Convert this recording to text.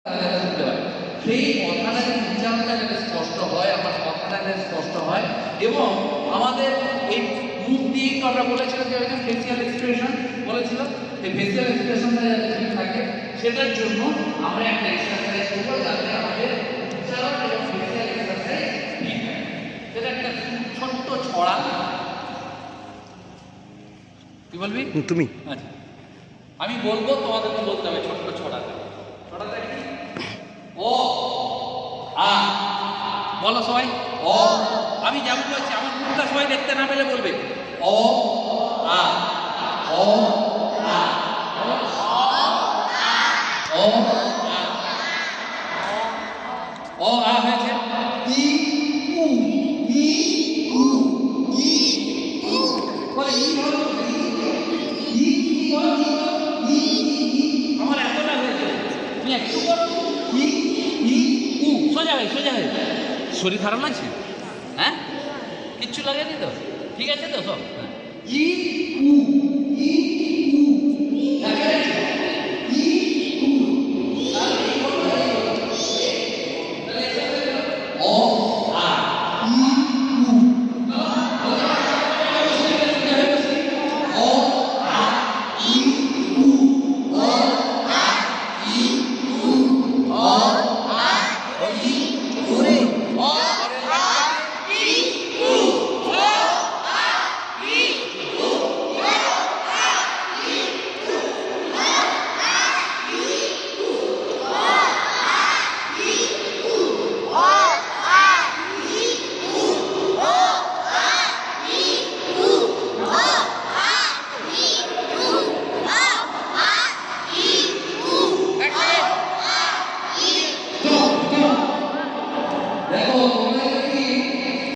শুনতে হয়, সেই কথাটা যদি উচ্চারণটা যাতে স্পষ্ট হয়, আমার কথাটা যাতে স্পষ্ট হয়, এবং আমাদের এই মুখ দিয়ে তো আমরা বলেছিলাম যে ফেসিয়াল এক্সপ্রেশন বলেছিল, এই ফেসিয়াল এক্সপ্রেশনটা যাতে ঠিক থাকে সেটার জন্য আমরা একটা এক্সারসাইজ করবো যাতে আমাদের উচ্চারণ এবং ফেসিয়াল এক্সারসাইজ ঠিক থাকে। সেটা একটা ছোট্ট ছড়া। কি বলবি তুমি? আচ্ছা, আমি বলবো, তোমাদেরকে বলতে হবে ছোট্ট ছড়াটা। ছড়াটা কি? ও আ, বলো সবাই। ও, আমি যেমন বলছি আমার মুখটা সবাই দেখতে না পেলে বলবে ও আ, ও আ, ও আ, ও আ হয়েছে। ই উ, ই উ, ই উ, বলে ই হলো ই, ই বলো, ই ই, আমার এতটা হয়েছে, তুমি একটু করো। ই ই উ, সোজা হয়ে সোজা হয়ে। শরীর খারাপ লাগছে? হ্যাঁ, কিচ্ছু লাগেনি তো? ঠিক আছে তো সব? ই উ, ই উ, ই উ, ও আ, ই উ, ও আ, ই উ, ও আ, ই উ, ও আ, ই উরে, ও দেখো তোমরা